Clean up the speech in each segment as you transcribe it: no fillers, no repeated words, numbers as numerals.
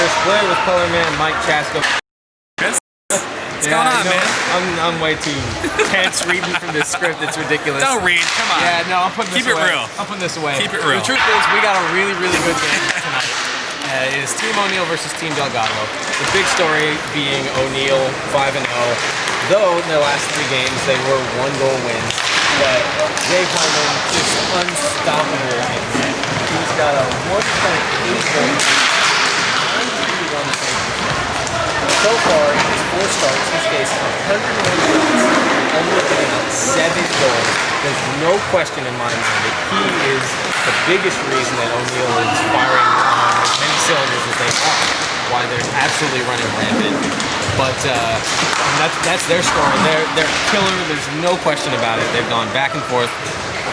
Chris Blair with color man Mike Chasko. What's going on, man? I'm way too tense reading from this script. It's ridiculous. Don't read. Come on. Yeah, no, I'm putting this away. Keep it real. I'm putting this away. Keep it real. The truth is, we got a really, really good game tonight. It is Team O'Neill versus Team Delgado. The big story being O'Neill 5-0. Though in their last 3 games they were 1-goal wins, but Jay Harmon just unstoppable in net. He's got a 1.8 goal, 91 saves. So far, in his 4 starts, he's faced 101 shots, only giving up 7 goals. There's no question in my mind that he is the biggest reason that O'Neill is firing on as many cylinders as they are. Why they're absolutely running rampant. But that's their story. They're a killer. There's no question about it. They've gone back and forth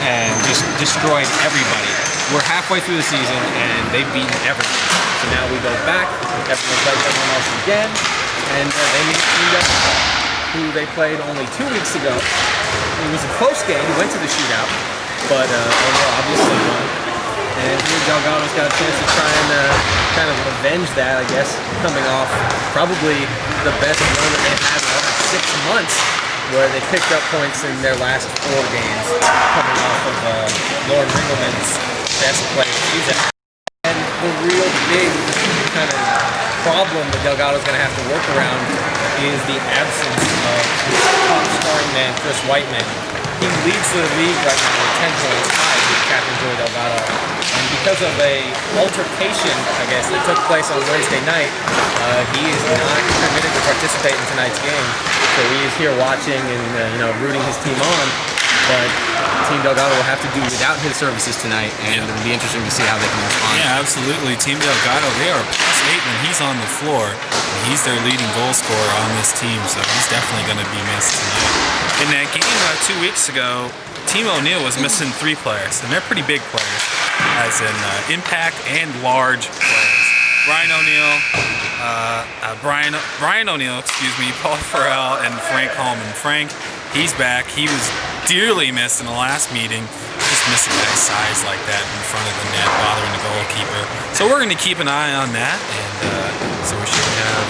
and just destroyed everybody. We're halfway through the season and they've beaten everyone. So now we go back, everyone plays everyone else again, and they meet Team Delgado, who they played only 2 weeks ago. It was a close game, we went to the shootout, but O'Neill obviously won. And here Delgado's got a chance to try and kind of avenge that, I guess, coming off probably the best run that they've had in over 6 months, where they picked up points in their last 4 games, coming off of Lauren Ringelman's best play of the season. And the real big kind of problem that Delgado's going to have to work around is the absence of his top scoring man, Chris Whiteman. He leads the league right now with 10 points tied with Captain Joey Delgado. And because of a altercation, I guess, that took place on Wednesday night, he is not permitted to participate in tonight's game. So he is here watching and rooting his team on. But Team Delgado will have to do without his services tonight, and it'll be interesting to see how they can respond. Yeah, absolutely. Team Delgado, they are +8 when he's on the floor. He's their leading goal scorer on this team, so he's definitely going to be missed tonight. In that game 2 weeks ago, Team O'Neill was missing 3 players, and they're pretty big players, as in impact and large players. Brian O'Neill, Paul Farrell, and Frank Holman. Frank, he's back. He was dearly missed in the last meeting. Just missing that size like that in front of the net, bothering the goalkeeper. So we're going to keep an eye on that, and so we should have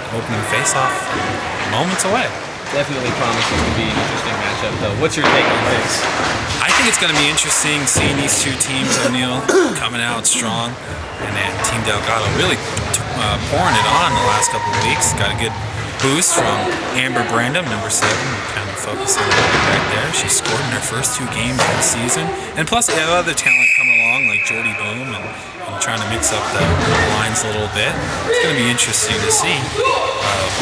an opening face-off moments away. Definitely promising to be an interesting matchup, though. What's your take on this? I think it's going to be interesting seeing these 2 teams, O'Neill coming out strong, and then Team Delgado really pouring it on the last couple of weeks. Got a good boost from Amber Brandom, number 7. We're kind of focusing on her right there. She scored in her first 2 games of the season. And plus, they have other talent coming along, like Jordy Boom, and trying to mix up the lines a little bit. It's going to be interesting to see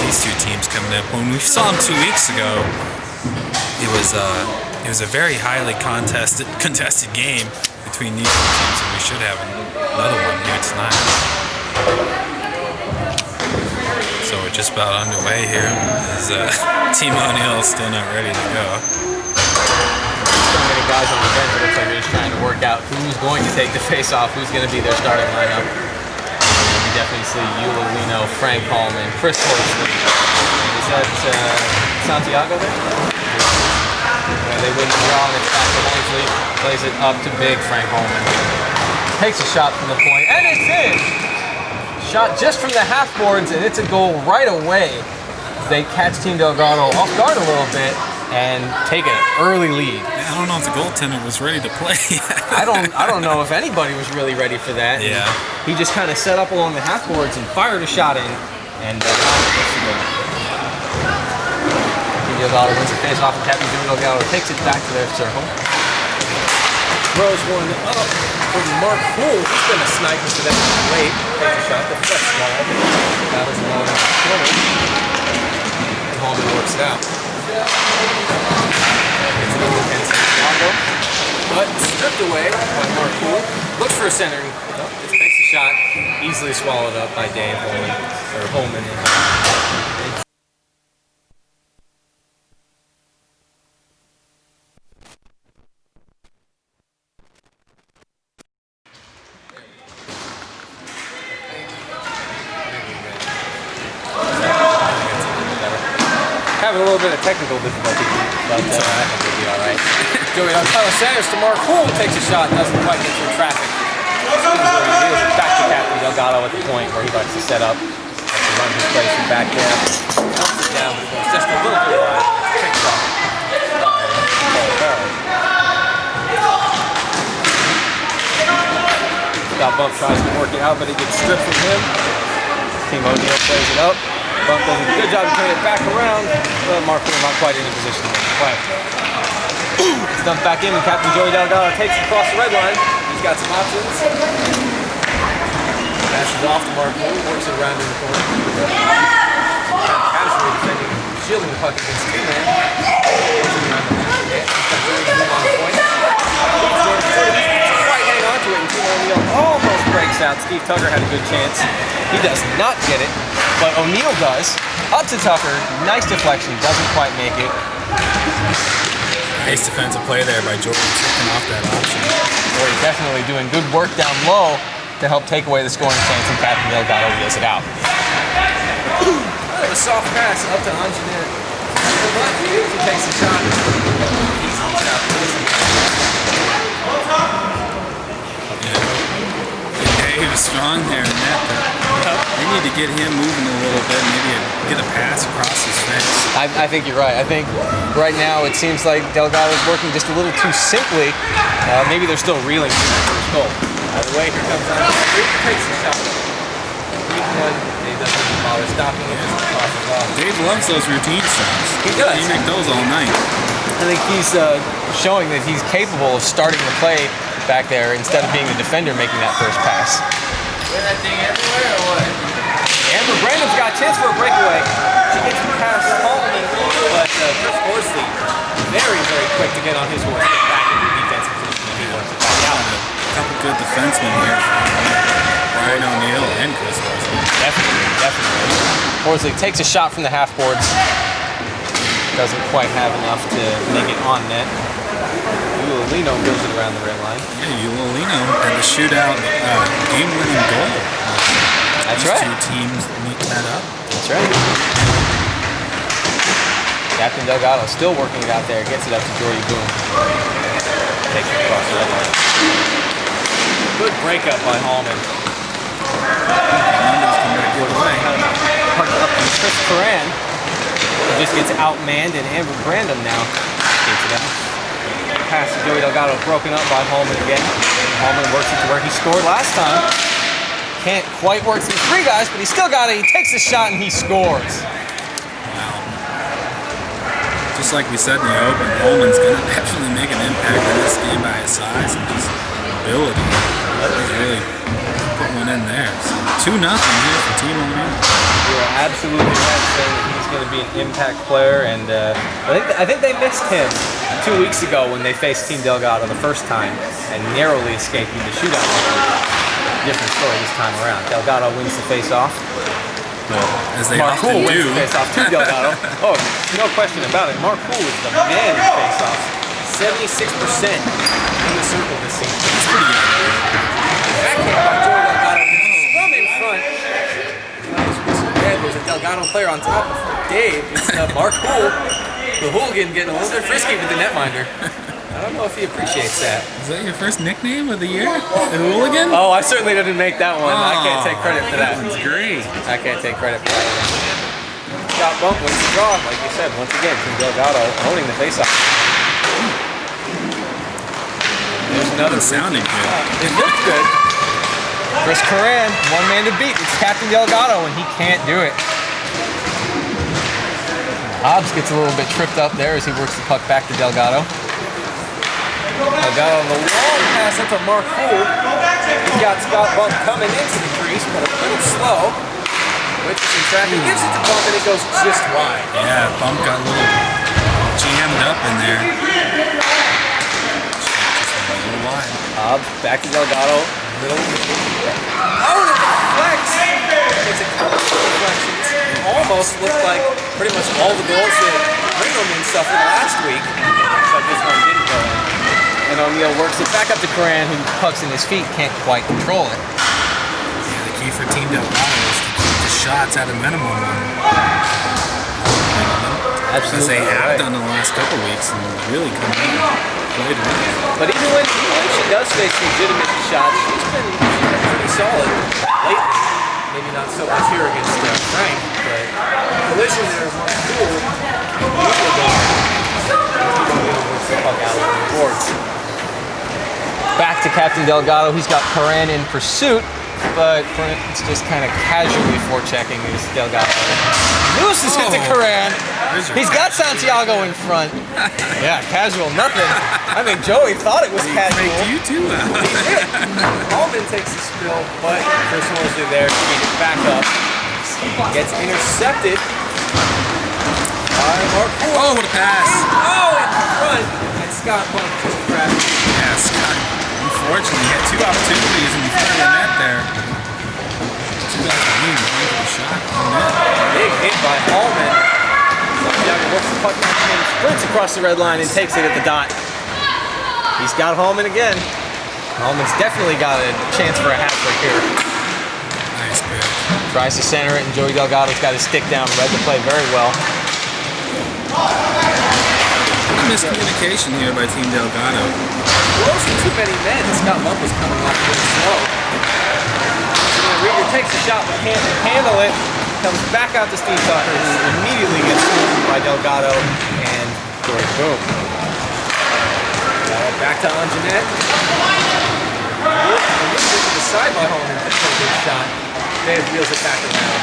these 2 teams coming up. When we saw them 2 weeks ago, it was a very highly contested game between these 2 teams, and we should have another one here tonight. So we're just about underway here, as Team O'Neill is still not ready to go. So many guys on the bench, it looks like they're just trying to work out who's going to take the face-off, who's going to be their starting lineup. We definitely see Eula Lino, Frank Hallman, Chris Horsley. Is that Santiago there? They win the draw, and it's back to Horsley. Plays it up to big Frank Hallman. Takes a shot from the point, and it's in! Shot just from the half boards, and it's a goal right away. They catch Team Delgado off guard a little bit and take an early lead. Yeah, I don't know if the goaltender was ready to play. I don't know if anybody was really ready for that. Yeah. He just kind of set up along the half boards and fired a shot in, and Team Delgado wins the face-off, and Captain Joey Delgado takes it back to their circle. Throws one up from Mark Poole. He's going to snipe into that late. Takes a shot to flex ball. Battles along the corner. And Hallman works it out. It's a little against Santiago, but stripped away by Mark Poole. Looks for a center. Nope, just takes a shot. Easily swallowed up by Dave Holman. Having a little bit of technical difficulty, but I think we'll be all right. Joey Delgado centers to Mark Poole, takes a shot, doesn't quite get through traffic. Reveals it back to Captain Delgado at the point where he likes to set up. Likes to run his play from back there. Dumps it down, but it goes just a little bit wide. Picks up. Scott Bump tries to work it out, but it gets stripped from him. Team O'Neill plays it up. Bump does a good job of turning it back around. But Mark Poole not quite in a position to make the play. It's dumped back in, and Captain Joey Delgado takes it across the red line. He's got some options. Passes off to Mark Poole, works it around in the corner. Casually defending, shielding the puck against two-man. Works it around the net. He's got Joey Poole on the point. Quite hang on to it, and Team O'Neill almost breaks out. Steve Tucker had a good chance. He does not get it, but O'Neill does. Up to Tucker, nice deflection, doesn't quite make it. Nice defensive play there by Jordan, tripping off that option. Jordan definitely doing good work down low to help take away the scoring chance, and Captain Delgado wheels it out. A soft pass up to Anjanette. He takes a shot. He was strong there in that, but they need to get him moving a little bit, maybe get a pass across his face. I think you're right. I think right now it seems like Delgado's working just a little too simply. Maybe they're still reeling from that first goal. Either way, here comes Anjanette. He takes the shot. He doesn't even bother stopping it. Dave loves those routine shots. He does. He makes those all night. I think he's showing that he's capable of starting the play back there instead of being the defender making that first pass. Is that thing everywhere or what? Amber Brandon's got a chance for a breakaway. She gets past Tallman, but Chris Horsley very, very quick to get on his horse, get back into the defensive position that he wants to back out. A couple good defensemen here. Brian O'Neill and Chris Horsley. Definitely. Horsley takes a shot from the half boards. Doesn't quite have enough to make it on net. Ulolino goes it around the red line. Yeah, Ulolino had the shootout game-winning goal. That's These right. two teams meet that up. That's right. Captain Delgado still working it out there. Gets it up to Jordy Boone. Takes it across the red line. Good breakup by Hallman. Parked up to Chris Curran. He just gets outmanned, and Amber Brandon now skates it out. Pass to Joey Delgado, broken up by Hallman again. Hallman works it to where he scored last time. Can't quite work through three guys, but he still got it. He takes a shot and he scores. Wow. Just like we said in the open, Hallman's going to definitely make an impact in this game by his size and his ability. He's really put one in there. So 2-0 here for Team O'Neill. You're absolutely right saying that he's going to be an impact player, and I think they missed him 2 weeks ago when they faced Team Delgado the first time and narrowly escaped the shootout. Different story this time around. Delgado wins the face-off. As they Mark often Poole do. wins the face-off to Delgado. Oh, no question about it. Mark Poole is the man in face-off. 76% in the circle this season. It's pretty good. Backhand by Joey Delgado. From in front. There's a Delgado player on top of Dave. It's Mark Poole. The hooligan getting a little bit frisky with the netminder. I don't know if he appreciates that. Is that your first nickname of the year? The hooligan? Oh, I certainly didn't make that one. I can't take credit for that. That one's great. I can't take credit for that one. Scott Bump wins the draw, like you said, once again. Team Delgado owning the faceoff. There's another sounding good. It looked good. Chris Curran, one man to beat. It's Captain Delgado, and he can't do it. Hobbs gets a little bit tripped up there as he works the puck back to Delgado. Delgado on the long pass up to Mark Poole. He's got Scott Bump coming into the crease, but a little slow. Witches in traffic, gives it to Bump, and it goes just wide. Yeah, Bump got a little jammed up in there. Just a little wide. Hobbs back to Delgado. Middle. Oh, the deflects! It's a couple of deflections. It almost looked like pretty much all the goals that Ringelman suffered last week. Except this one didn't go in. And O'Neill works it back up to Curran, who pucks in his feet, can't quite control it. Yeah, the key for Team Delgado is to keep the shots at a minimum. absolutely. As they have right. done in the last couple weeks and really come out and played well. But even when she does face legitimate shots, she's been pretty solid lately. Maybe not so much here against Frank, but collision there was cool. Works the puck out on the boards. Back to Captain Delgado. He's got Coran in pursuit, but it's just kind of casually forechecking as Delgado loses it to Coran. He's got Santiago in front. Yeah, casual, nothing. I think Joey thought it was casual. You too. He did. Alden takes the spill, but Chris Horsley there to get it back up. Gets intercepted by Mark Poole. Oh, what a pass. Oh, in front. And Scott Bunk just crashed. Yeah, Scott, unfortunately, had two opportunities in front of the net there. Two guys behind the shot on net. Big hit by Allman. Santiago works the puck back in, sprints across the red line and takes it at the dot. He's got Hallman again. Hallman's definitely got a chance for a hat trick here. Nice pick. Tries to center it, and Joey Delgado's got his stick down, read the play very well. Miscommunication here by Team Delgado. Close to too many men. Scott Bump was coming off really slow. Rieger takes a shot but can't handle it. Comes back out to Steve Tucker, who immediately gets through by Delgado and George Boom. Back to Anjanette. Looks to the side by Holman for a good shot. Dave wheels it back around.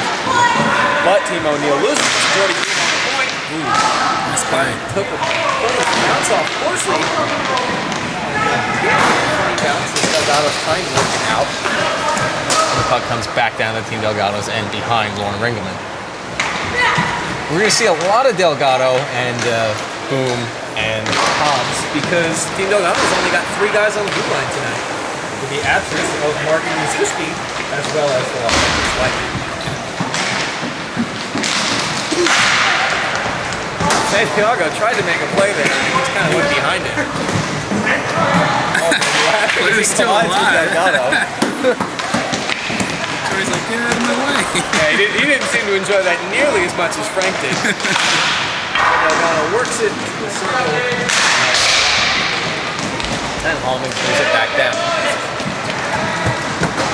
But Team O'Neill loses to Jordy Boom on the point. Ooh, nice play. Took a bounce off Horsley. Funny bounce as Delgado's trying to work it out. The puck comes back down to Team Delgado's end behind Lauren Ringelman. We're going to see a lot of Delgado and Boom and Hobbs because Team Delgado's only got 3 guys on the blue line tonight, with the absence of Mark Mizuski as well as the offensive lineman. Santiago tried to make a play there, and he just kind of went behind it. But he's still alive. He's like, get out of my way. Yeah, he didn't seem to enjoy that nearly as much as Frank did. Delgado works it to the circle. And Hallman pulls it back down.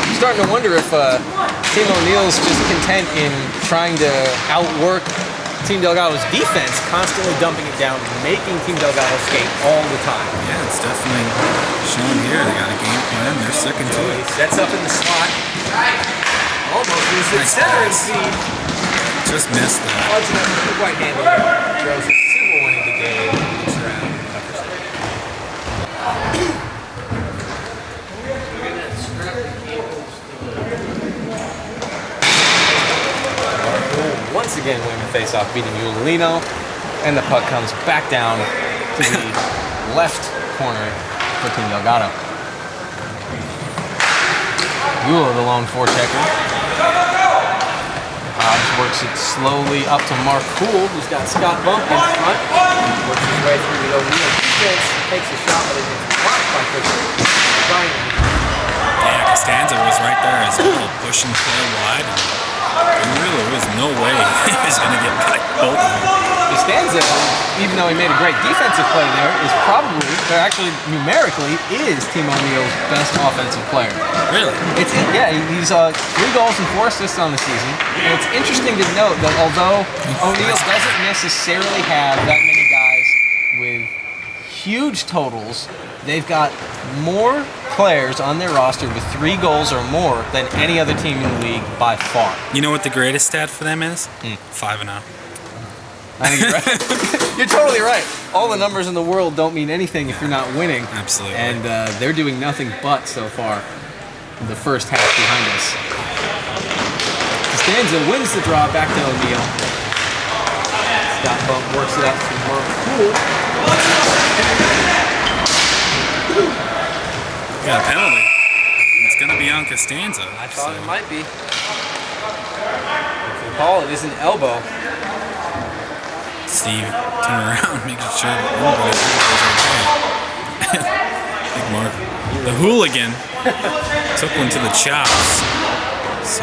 I'm starting to wonder if Team O'Neill's just content in trying to outwork Team Delgado's defense, constantly dumping it down, making Team Delgado skate all the time. Yeah, it's definitely shown here. They got a game plan. They're sticking to it. He sets up in the slot. Almost loses it. Center and feed. Just missed that. Odds enough to quite handle it. Throws a simple one into Dave. Looks around and covers it. Once again winning the face-off, beating Ulino. And the puck comes back down to the left corner for Team Delgado. Eula, the lone forechecker. Hobbs works it slowly up to Mark Poole, who's got Scott Bump in front. Works his way through the O'Neill defense. Takes a shot, but it gets blocked by Fisher. Yeah, Costanza was right there as well, pushing the play wide. And really, there was no way he was going to get by both of them. Costanza, even though he made a great defensive play there, is probably, or actually numerically, is Team O'Neill's best offensive player. Really? Yeah, he's 3 goals and 4 assists on the season. And it's interesting to note that although O'Neill doesn't necessarily have that many guys with huge totals, they've got more players on their roster with 3 goals or more than any other team in the league by far. You know what the greatest stat for them is? 5-0. I think you're right. You're totally right. All the numbers in the world don't mean anything if you're not winning. Absolutely. And they're doing nothing but so far the first half behind us. Costanza wins the draw back to O'Neill. Scott Bump works it up to Mark Poole. Got a penalty. It's going to be on Costanza. I thought it might be. If you call it, is an elbow. Steve turn around, making sure that everybody was okay. Big Mark. The hooligan took one to the chops. So,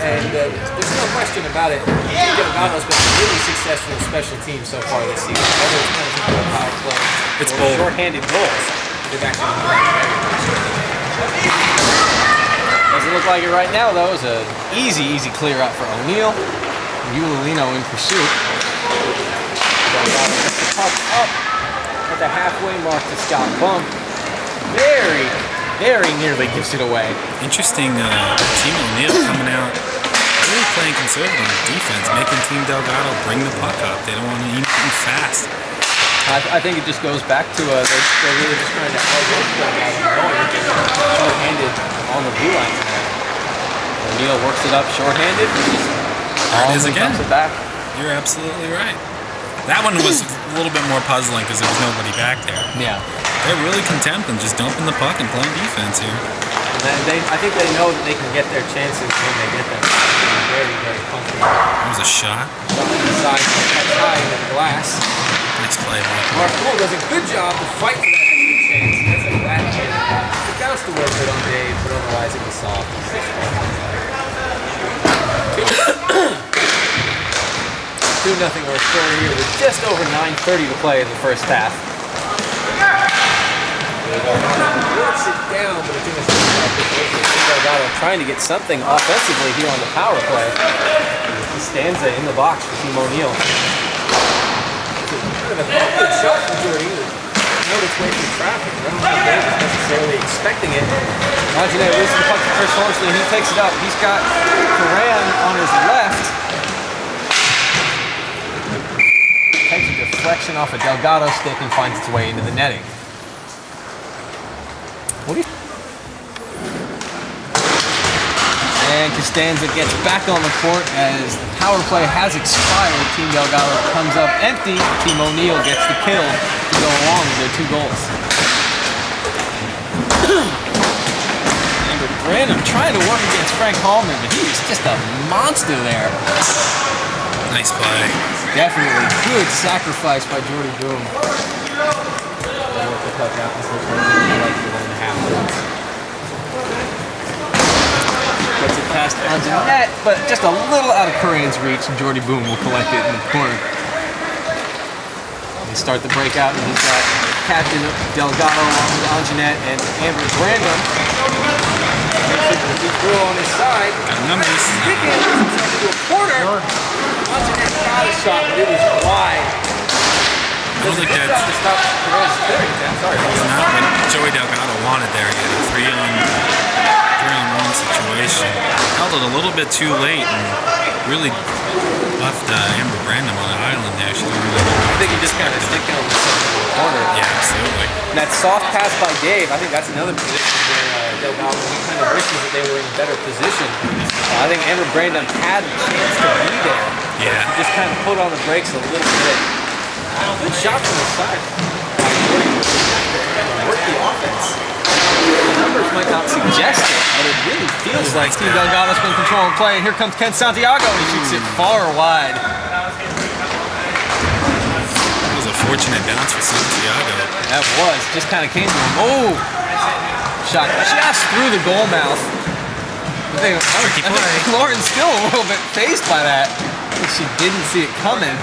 And there's no question about it. Delgado's been really successful in special teams so far this season. Whether it's kind of a power play It's or bold. shorthanded goals, they've actually been playing very good. Doesn't look like it right now, though. It's an easy clear out for O'Neal. Ulolino in pursuit. Delgado gets the puck up at the halfway mark to Scott Bump. Very nearly gives it away. Interesting, Team O'Neal coming out, really playing conservative on defense, making Team Delgado bring the puck up. They don't want to anything fast. I think it just goes back to they're really just trying to outwork Delgado, knowing that they're short-handed on the blue line tonight. O'Neal works it up short-handed. There it is again. It back. You're absolutely right. That one was a little bit more puzzling because there was nobody back there. Yeah. They're really content and just dumping the puck and playing defense here. I think they know that they can get their chances when they get them. They're very comfortable. That was a shot. Shot inside, that's high into the glass. Nice play, Mark. Mark Poole does a good job to fight for that extra chance. That's a bad hit. It bounced to work good on Dave, but otherwise it was soft. 2-0 our score here with just over 9:30 to play in the first half. Works it down, but it's in a Delgado trying to get something offensively here on the power play. Stanza in the box for Team O'Neal. Kind of a good shot from Jordy. Know its way through traffic. I don't think Dave was necessarily expecting it. Anjane loses the puck to Chris Horsley, and he takes it up. He's got Duran on his left. Takes a deflection off a Delgado stick and finds its way into the netting. And Costanza gets back on the court as the power play has expired. Team Delgado comes up empty. Team O'Neal gets the kill to go along with their 2 goals. And Brandon trying to work against Frank Hallman, but he is just a monster there. Nice play. Definitely good sacrifice by Jordy Boom. Work the puck out before like 1.5 minutes. Gets it past onto net, but just a little out of Curran's reach, and Jordy Boom will collect it in the corner. They start the breakout, and he's got Captain Delgado along with Anjanette and Amber Brandon. Makes it with the drill on his side. Got numbers. Stick in, into a corner. Anjanette got a shot, but it was wide. I don't think that's to stop Curran's clearing. Sorry. not what Joey Delgado wanted there. He had a 3-on-1 situation. Held it a little bit too late and really left Amber Brandon on the island there. She didn't really know. I think he just kind of stick in on the corner. Yeah, absolutely. And that soft pass by Dave, I think that's another position where Delgado kind of wishes that they were in a better position. I think Amber Brandon had a chance to be there. Yeah. He just kind of put on the brakes a little bit. Good shot from the side. Work the offense. The numbers might not suggest it, but it really feels like Team Delgado's been controlling play. And here comes Ken Santiago, and he shoots it far wide. It was a fortunate bounce for Santiago. That was. Just kind of came to him. Oh! Shot just through the goal mouth. I think Lauren's still a little bit fazed by that. I think she didn't see it coming.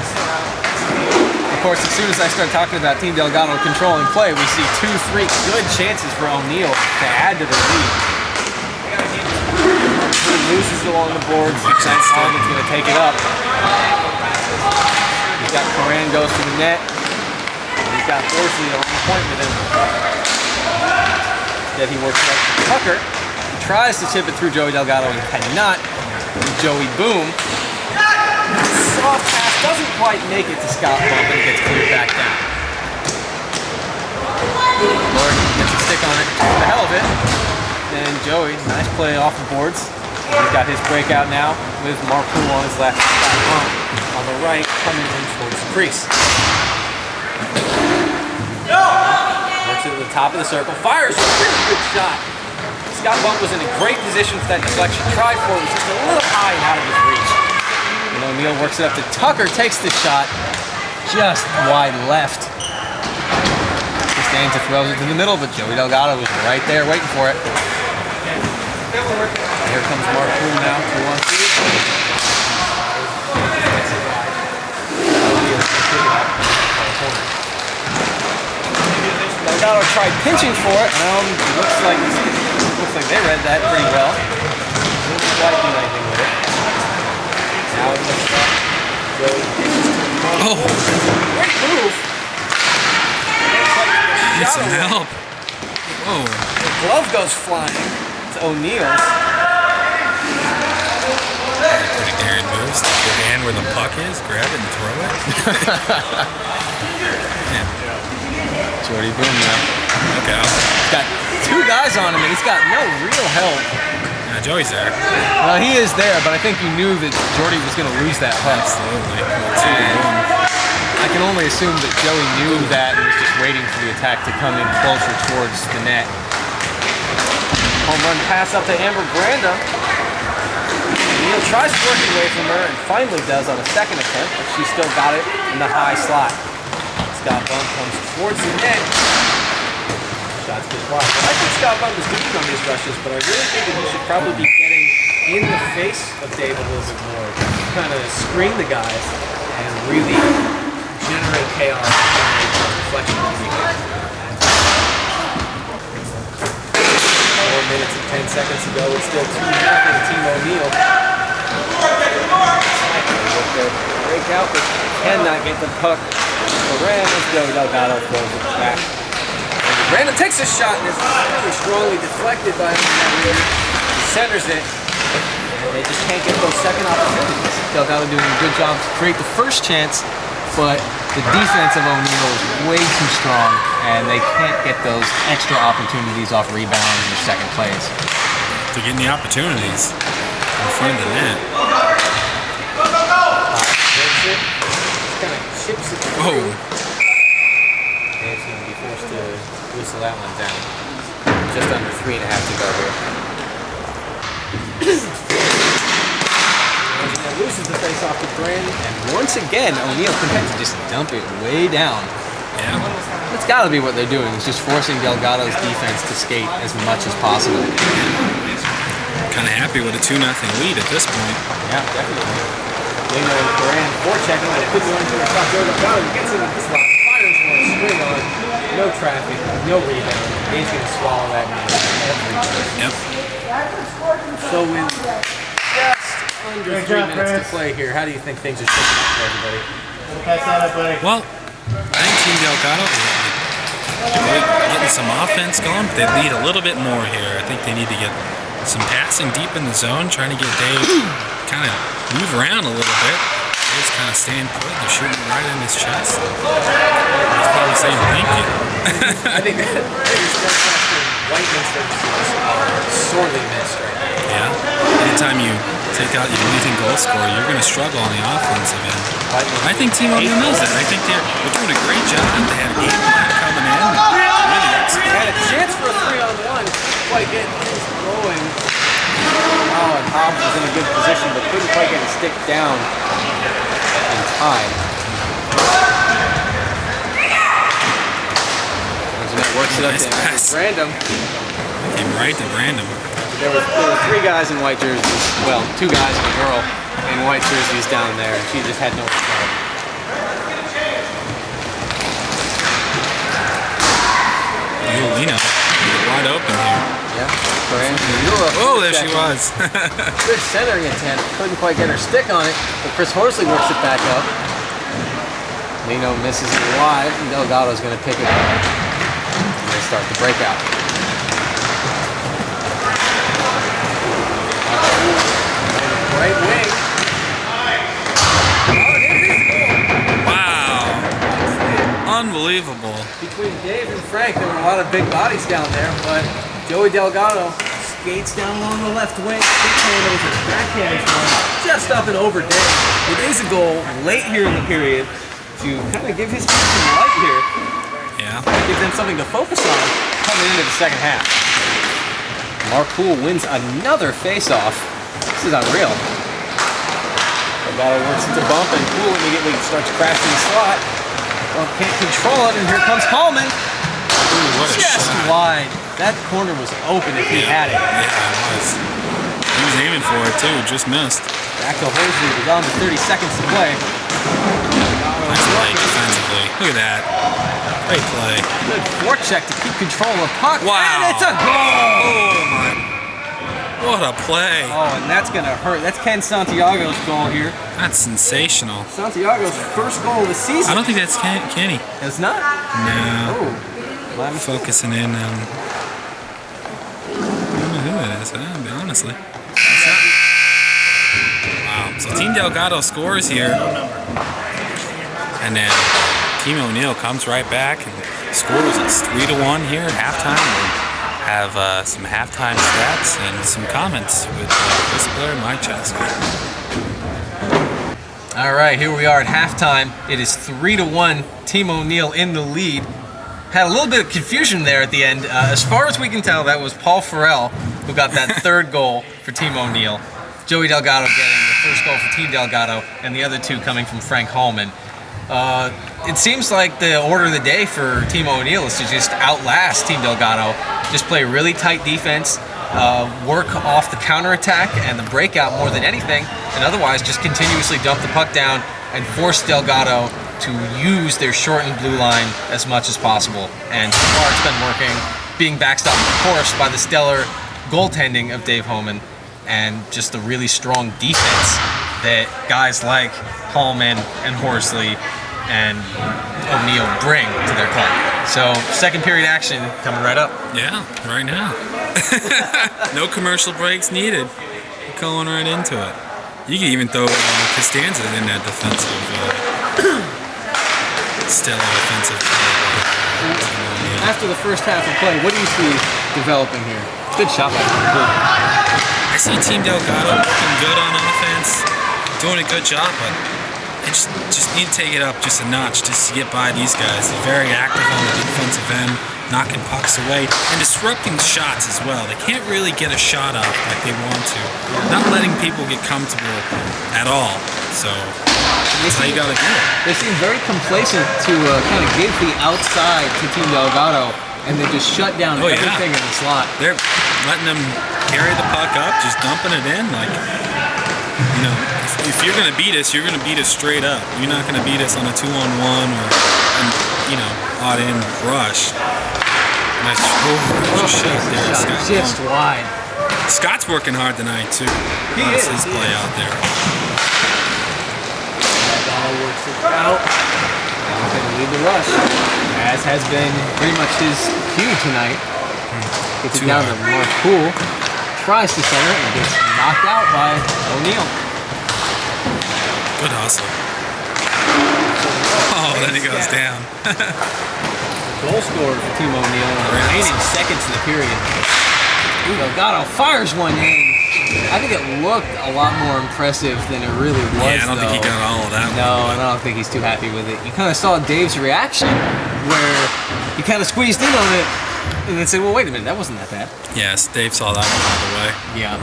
Of course, as soon as I start talking about Team Delgado controlling play, we see 2-3 good chances for O'Neal to add to the lead. He loses along the boards. That's Almond's going to take it up. He's got Coran goes to the net. He's got Horsley on the point with him. Instead, he works back to Tucker. He tries to tip it through Joey Delgado and cannot. Joey Boom. Soft pass doesn't quite make it to Scott Bump, and it gets cleared back down. Lord gets a stick on it for the hell of it. And Joey, nice play off the boards. He's got his breakout now with Mark Poole on his left, Scott Bump on the right, coming in towards the crease. Works it to the top of the circle, fires a pretty good shot. Scott Bump was in a great position for that deflection. Tried for it, was just a little high and out of his reach. And O'Neal works it up to Tucker, takes the shot just wide left. Costanza throws it to the middle, but Joey Delgado was right there waiting for it. Here comes Mark Poole now, 2-on-2. Delgado tried pinching for it. Looks like they read that pretty well. Didn't quite do anything with it. Now it looks like Joey. Oh, Great move. need some help. Whoa. The glove goes flying to O'Neill's. Pretty daring moves. Stick your hand where the puck is, grab it and throw it. Yeah. Jordy Boom now. Look out. He's got two guys on him and he's got no real help. Joey's there. Well, he is there, but I think you knew that Jordy was going to lose that puck. Absolutely. I can only assume that Joey knew that and was just waiting for the attack to come in closer towards the net. Home run pass up to Amber Granda. Neil tries to work away from her and finally does on a second attempt, but she's still got it in the high slot. Scott Bump comes towards the net. Shots get blocked. I think Scott Bump is good on these rushes, but I really think that he should probably be getting in the face of Dave a little bit more. Kind of screen the guys and really generate chaos and reflection on the game. 4 minutes and 10 seconds ago, it's still 2-0 Team O'Neill. Break out, but cannot get the puck. Moran as Joey Delgado throws it back. Brandon takes a shot and is really strongly deflected by him. He centers it, and they just can't get those second opportunities. Delgado doing a good job to create the first chance, but the defense of O'Neill is way too strong, and they can't get those extra opportunities off rebounds or second plays. They're getting the opportunities in front of the net. Kind of chips it through. Oh. Dave's going to be forced to whistle that one down. Just under 3.5 to go here. O'Neill loses the face off to Bryn, and once again, O'Neill can just dump it way down. Yeah. That's got to be what they're doing, is just forcing Delgado's defense to skate as much as possible. Kind of happy with a 2-0 lead at this point. Yeah, definitely. Lino and Coran forechecking, but it couldn't run to the top. Joe Delgado gets into this slot, fires for a swing on. No traffic, no rebound. He's going to swallow that every time. Yep. So with just under 3 minutes to play here, how do you think things are shaping up for everybody? Well, I think Team Delgado is getting some offense going, but they need a little bit more here. I think they need to get some passing deep in the zone, trying to get Dave kind of move around a little bit. Dave's kind of staying put. They're shooting right in his chest. He's probably saying thank you. I think Whiteman is sorely missed right now. Yeah. Anytime you take out your leading goal scorer, you're going to struggle on the offensive end. I think Team O'Neill knows that. I think they're doing a great job. They had a game plan coming in. Really executed. Had a chance for a 3-on-1. Quite getting things going. Oh, and Hobbs was in a good position, but couldn't quite get a stick down in time. Works it up Nice to pass. Random. Came right to random. There were 3 guys in white jerseys. Well, 2 guys and a girl in white jerseys down there, and she just had no control. Lino, wide open here. Yeah. Oh, there she was. Good centering attempt. Couldn't quite get her stick on it, but Chris Horsley works it back up. Lino misses it wide, and Delgado's going to pick it up. They start the breakout. Right wing. Wow. Unbelievable. Between Dave and Frank, there were a lot of big bodies down there, but Joey Delgado skates down along the left wing, stick handles and backhands one, just up and over Dave. It is a goal late here in the period to kind of give his team some light here. Yeah. Give them something to focus on coming into the second half. Mark Poole wins another face-off. This is unreal. Delgado works into bump, and Poole immediately starts crashing the slot. Well, can't control it, and here comes Hallman. Ooh, what a Just shot. wide. That corner was open if he had it. Yeah, it was. He was aiming for it too, just missed. Back to Horsley with under 30 seconds to play. Nice play defensively. Look at that. Great play. Good forecheck to keep control of the puck. Wow. And it's a goal! Oh my. What a play. Oh, and that's going to hurt. That's Ken Santiago's goal here. That's sensational. Santiago's first goal of the season. I don't think that's Kenny. It's not? No. Oh. I'm focusing in on. I don't know who that is, honestly. Wow. So Team Delgado scores here. And then Team O'Neill comes right back and scores. It's 3-1 here at halftime. We'll have some halftime stats and some comments with Chris Blair and Mike Chaska. All right, here we are at halftime. It is 3-1. Team O'Neill in the lead. Had a little bit of confusion there at the end. As far as we can tell, that was Paul Farrell who got that third goal for Team O'Neill. Joey Delgado getting the first goal for Team Delgado, and the other two coming from Frank Hallman. It seems like the order of the day for Team O'Neill is to just outlast Team Delgado, just play really tight defense, work off the counterattack and the breakout more than anything, and otherwise just continuously dump the puck down and force Delgado to use their shortened blue line as much as possible. And so far it's been working, being backstopped, of course, by the stellar goaltending of Dave Homan and just the really strong defense that guys like Hallman and Horsley and O'Neill bring to their club. So second period action coming right up. Yeah, right now. No commercial breaks needed. We're going right into it. You can even throw Costanza in that defensive, stellar defensive play. After the first half of play, what do you see developing here? Good shot by him. I see Team Delgado looking good on offense, doing a good job, but they just need to take it up just a notch just to get by these guys. They're very active on the defensive end, knocking pucks away and disrupting shots as well. They can't really get a shot off like they want to. Not letting people get comfortable at all. So that's how you gotta do it. They seem very complacent to kind of give the outside to Team Delgado and then just shut down everything in the slot. They're letting them carry the puck up, just dumping it in. Like, you know, if you're gonna beat us, you're gonna beat us straight up. You're not gonna beat us on a 2-on-1 or odd-in rush. Nice shot there, Scott. Just wide. Scott's working hard tonight too. That's his play out there. Delgado works it out. Now going to lead the rush, as has been pretty much his cue tonight. Gets it down to Mark Poole, tries to center and gets knocked out by O'Neill. Good hustle. Oh, then he goes down. Goal scorer for Team O'Neill in the remaining seconds of the period. Delgado fires one in. I think it looked a lot more impressive than it really was. Yeah, I don't think he got all of that. No, and I don't think he's too happy with it. You kind of saw Dave's reaction where he kind of squeezed in on it and then said, well, wait a minute, that wasn't that bad. Yes, Dave saw that one all the way. Yeah.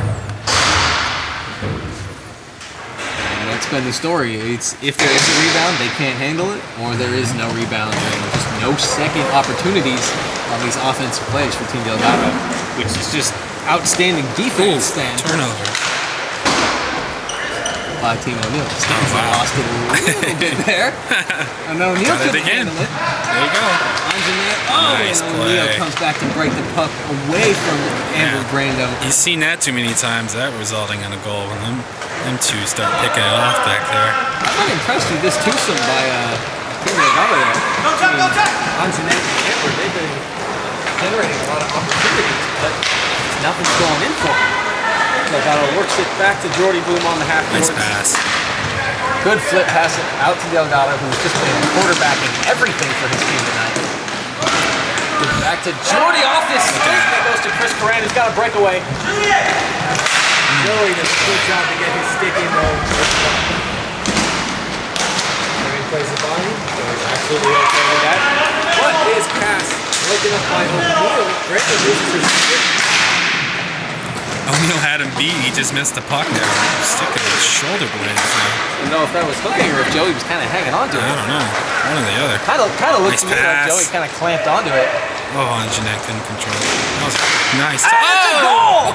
And that's been the story. It's if there is a rebound, they can't handle it, or there is no rebound. There are just no second opportunities on these offensive plays for Team Delgado, which is just outstanding defense. Turnover. By Team O'Neill. Lost it a little bit there. And O'Neill couldn't handle it. There you go. Nice and play. O'Neill comes back to break the puck away from Andrew Brandom. You've seen that too many times, that resulting in a goal when them two start picking it off back there. I'm not impressed with this twosome by Team Delgado there. Antoinette and Edward, they've been generating a lot of opportunities, but nothing's going in for them. Delgado works it back to Jordy Bloom on the half court. Nice pass. Good flip pass out to Delgado, who's just been quarterbacking everything for his team tonight. Back to Jordy off his stick. That goes to Chris Coran, who's got a breakaway. Joey does a good job to get his stick in though. Coran plays the body. Joey's absolutely okay with that. What is pass? Broken up by O'Neill. Brandon loses his stick. O'Neill had him beat. He just missed the puck there. Sticking his shoulder blades. I don't know if that was hooking or if Joey was kind of hanging on to it. I don't know. One or the other. Kind of looked Nice to me like pass. Joey kind of clamped onto it. Oh, and Jeanette couldn't control it. That was nice. And it's a goal!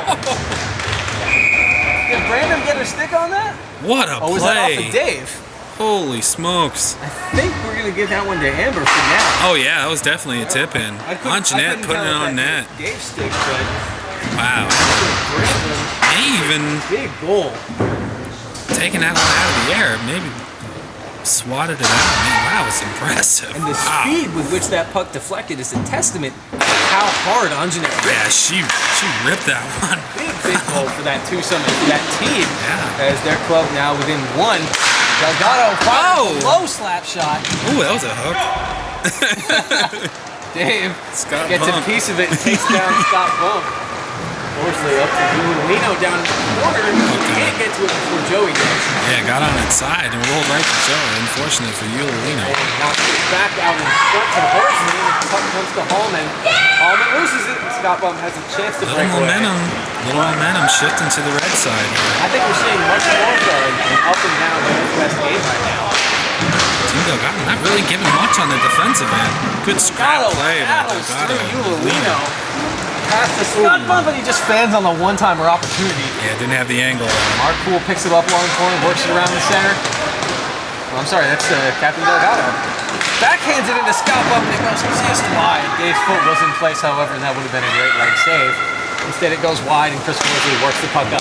Did Brandon get a stick on that? What a Oh, was that off play! of Dave? Holy smokes! I think we're gonna give that one to Amber for now. Oh yeah, that was definitely a tip in. Punch net, putting it on net. Dave stick, but Wow. Brandon, May even big goal. taking that one out of the air. Maybe swatted it out. Man, that was impressive. And the Wow. speed with which that puck deflected is a testament to how hard Anjanet ripped. Yeah, she ripped that one. Big goal for that twosome and for that team. Yeah. As their club now within one. Delgado fires a low slap shot. Ooh, that was a hook. Dave Scott gets Bump. a piece of it and takes down Scott Bump. Fortunately up to Lino down in the corner. Can't get to it before Joey does. Yeah, got on its side and rolled right to Joey. Unfortunate for Yulino. And knocks it back out in front to Horsley. The puck comes to Hallman. Hallman loses it, and Scott Bump has a chance to break away. Little momentum shifting to the red side here. I think we're seeing much more of an up and down Northwest game right now. Team Delgado not really giving much on the defensive end. Good scrap play by battles Delgado. through Yulino. Pass to Scott Bump, and he just fans on the one-timer opportunity. Yeah, didn't have the angle. Mark Poole picks it up long corner, works it around the center. Well, I'm sorry, that's Captain Delgado. Backhands it into Scott Bump, and it goes just wide. Dave's foot was in place, however, and that would have been a great leg save. Instead, it goes wide, and Chris Worsley works the puck up.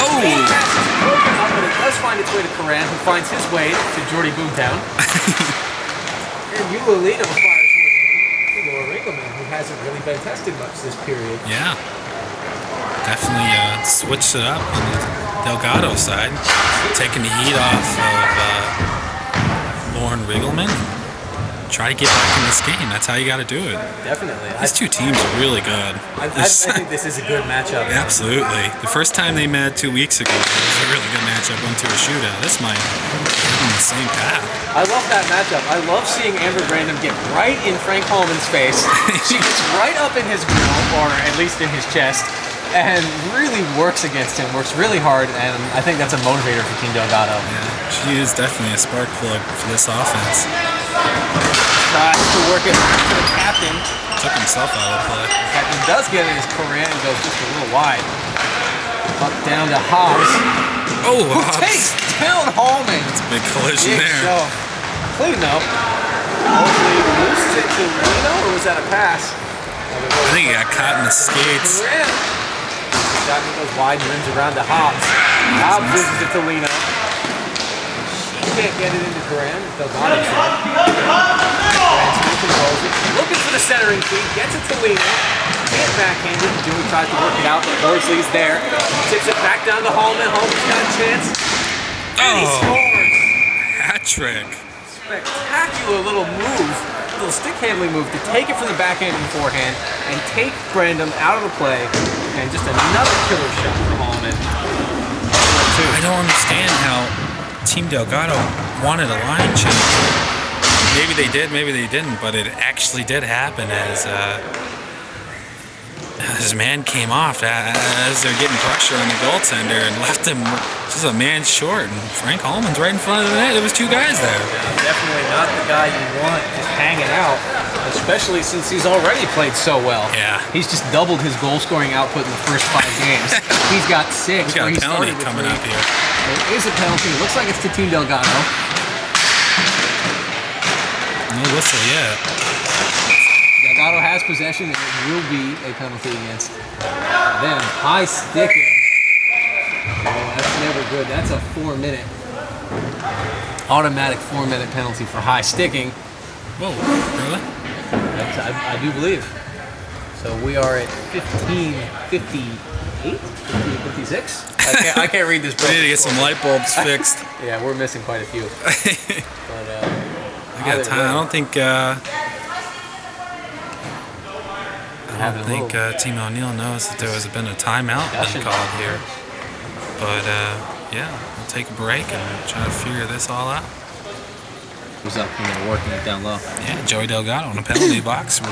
Oh! The pass is broken up, but it does find its way to Coran, who finds his way to Jordy Boomtown. And Yulino fires one in to Laura Rinkelman, who hasn't really been tested much this period. Yeah. Definitely switched it up on the Delgado side. Taking the heat off of Lauren Riggleman. Try to get back in this game. That's how you got to do it. Definitely. These two teams are really good. I think this is a good matchup. Absolutely. The first time they met 2 weeks ago, it was a really good matchup. Went to a shootout. This might be on the same path. I love that matchup. I love seeing Amber Brandon get right in Frank Hallman's face. She gets right up in his grill, or at least in his chest, and really works against him, works really hard, and I think that's a motivator for Team Delgado. Yeah, she is definitely a spark plug for this offense. Tries to work it back to the captain. Took himself out of the play. Captain does get it as Coran goes just a little wide. Up down to Hobbs. Oh, Who takes down Hallman. It's a big collision Big there. shove. Clean though. Hopefully loses it to Lino, or was that a pass? I think he got caught in the skates. Coran. Shot goes wide and rims around to Hobbs. Hobbs loses it to Lino. She can't get it into Coran. Delgado controls it. Looking for the centering feed. Gets it to Lino. Can't backhand it. Joey tries to work it out, but Horsley's there. Tips it back down to Hallman. Hallman's got a chance. And he scores. Hat trick. Spectacular little move. Little stick handling move to take it from the backhand and forehand and take Brandon out of the play. And just another killer shot from Hallman. I don't understand how Team Delgado wanted a line change. Maybe they did, maybe they didn't, but it actually did happen as his man came off as they're getting pressure on the goaltender and left him just a man short. And Frank Hallman's right in front of the net. There was two guys there. Yeah, definitely not the guy you want just hanging out, especially since he's already played so well. Yeah. He's just doubled his goal-scoring output in the first 5 games. He's got 6. We got where a he penalty started with coming 3. up here. There is a penalty. It looks like it's to Team Delgado. No whistle yet. Delgado has possession, and it will be a penalty against them. High sticking. Oh, that's never good. That's a 4-minute, automatic 4-minute penalty for high sticking. Whoa, really? I do believe. So we are at 15:58, 15:56. I can't read this. We need to get some light bulbs fixed. Yeah, we're missing quite a few. But I got time. I don't think. Team O'Neill knows that there has been a timeout being called here. But yeah, we'll take a break and try to figure this all out. Who's up? Working it down low. Yeah, Joey Delgado in the penalty box. We're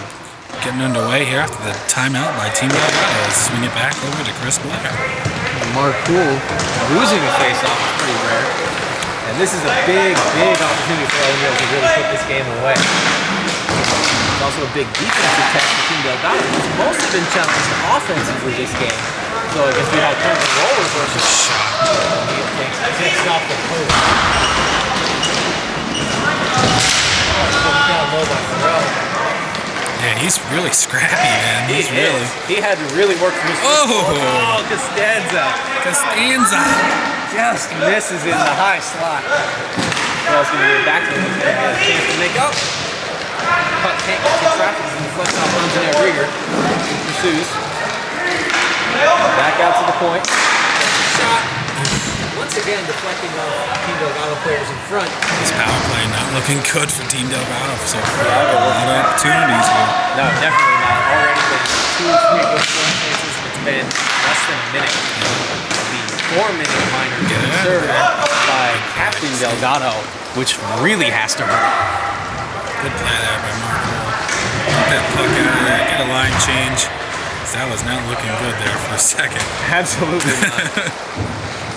getting underway here after the timeout by Team Delgado. Let's swing it back over to Chris Blair. Mark Poole losing a face-off is pretty rare. And this is a big, big opportunity for O'Neill to really put this game away. It's also a big defensive test for Team Delgado, who's mostly been challenged offensively this game. So I guess we have kind of a roll reversal. O'Neal takes off the post. Down low by Pharrell. Yeah, he's really scrappy, man. He's really. He had to really work for his. Oh, Costanza. Just misses in the high slot. Pharrell's going to get back to him. He's going to get a chance to make up. Puck can't get through traffic and deflects off Engineer Rieger. He pursues. Back out to the point. Shot. Once again, deflecting off Team Delgado players in front. This power play not looking good for Team Delgado so far. A lot of opportunities here. No, definitely not. Already been 2 or 3 good scoring chances. It's been less than a minute. The 4-minute minor served by Captain Delgado, which really has to hurt. Good play there by Marco. Get that puck out of there. Get a line change. That was not looking good there for a second. Absolutely not.